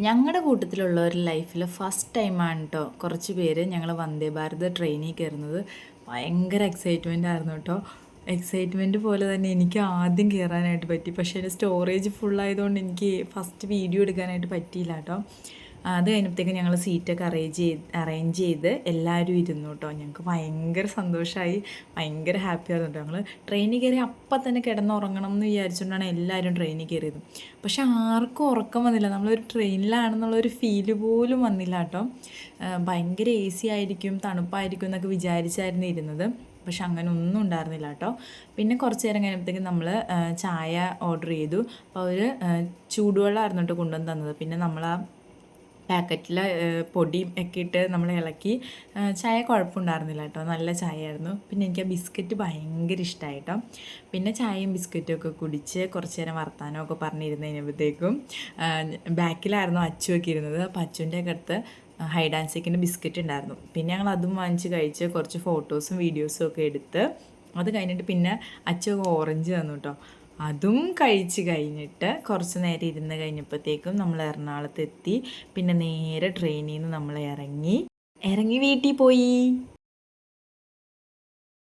ഞങ്ങളുടെ കൂട്ടത്തിലുള്ള ഒരു ലൈഫിൽ ഫസ്റ്റ് ടൈമാണ് കേട്ടോ കുറച്ച് പേര് ഞങ്ങൾ വന്ദേ ഭാരത് ട്രെയിനിൽ കയറുന്നത്. ഭയങ്കര എക്സൈറ്റ്മെൻ്റ് ആയിരുന്നു കേട്ടോ. എക്സൈറ്റ്മെൻറ്റ് പോലെ തന്നെ എനിക്ക് ആദ്യം കയറാനായിട്ട് പറ്റി. പക്ഷേ എൻ്റെ സ്റ്റോറേജ് ഫുള്ളായതുകൊണ്ട് എനിക്ക് ഫസ്റ്റ് വീഡിയോ എടുക്കാനായിട്ട് പറ്റിയില്ല കേട്ടോ. അത് കഴിഞ്ഞപ്പോഴത്തേക്കും ഞങ്ങൾ സീറ്റൊക്കെ അറേഞ്ച് ചെയ്ത് എല്ലാവരും ഇരുന്നു കേട്ടോ. ഞങ്ങൾക്ക് ഭയങ്കര സന്തോഷമായി, ഭയങ്കര ഹാപ്പി ആയിരുന്നു കേട്ടോ. ഞങ്ങൾ ട്രെയിനിൽ കയറി അപ്പം തന്നെ കിടന്നുറങ്ങണം എന്ന് വിചാരിച്ചുകൊണ്ടാണ് എല്ലാവരും ട്രെയിനിൽ കയറിയത്. പക്ഷെ ആർക്കും ഉറക്കം വന്നില്ല. നമ്മളൊരു ട്രെയിനിലാണെന്നുള്ളൊരു ഫീല് പോലും വന്നില്ല കേട്ടോ. ഭയങ്കര എ സി ആയിരിക്കും, തണുപ്പായിരിക്കും എന്നൊക്കെ വിചാരിച്ചായിരുന്നു ഇരുന്നത്. പക്ഷെ അങ്ങനെ ഒന്നും ഉണ്ടായിരുന്നില്ല കേട്ടോ. പിന്നെ കുറച്ച് നേരം കഴിഞ്ഞപ്പോഴത്തേക്കും നമ്മൾ ചായ ഓർഡർ ചെയ്തു. അപ്പോൾ അവർ ചൂടുവെള്ളമായിരുന്നു കേട്ടോ കൊണ്ടുവന്ന് തന്നത്. പിന്നെ നമ്മൾ ആ പാക്കറ്റിൽ പൊടിയും ഒക്കെ ഇട്ട് നമ്മൾ ഇളക്കി ചായ കുഴപ്പമുണ്ടായിരുന്നില്ല കേട്ടോ. നല്ല ചായ ആയിരുന്നു. പിന്നെ എനിക്ക് ആ ബിസ്ക്കറ്റ് ഭയങ്കര ഇഷ്ടമായി കേട്ടോ. പിന്നെ ചായയും ബിസ്ക്കറ്റും ഒക്കെ കുടിച്ച് കുറച്ച് നേരം വർത്താനമൊക്കെ പറഞ്ഞിരുന്ന് കഴിഞ്ഞപ്പോഴത്തേക്കും ബാക്കിലായിരുന്നു അച്ചുവൊക്കെ ഇരുന്നത്. അപ്പോൾ അച്ചുവിൻ്റെ അടുത്ത് ഹൈഡ് ആൻഡ് സീക്കിൻ്റെ ബിസ്ക്കറ്റ് ഉണ്ടായിരുന്നു. പിന്നെ ഞങ്ങൾ അതും വാങ്ങിച്ച് കഴിച്ച് കുറച്ച് ഫോട്ടോസും വീഡിയോസും ഒക്കെ എടുത്ത് അത് കഴിഞ്ഞിട്ട് പിന്നെ അച്ചു ഓറഞ്ച് തന്നു കേട്ടോ. അതും കഴിച്ച് കഴിഞ്ഞിട്ട് കുറച്ച് നേരം ഇരുന്ന് കഴിഞ്ഞപ്പോഴത്തേക്കും നമ്മൾ എറണാകുളത്ത് എത്തി. പിന്നെ നേരെ ട്രെയിനിൽ നിന്ന് നമ്മൾ ഇറങ്ങി വീട്ടിൽ പോയി.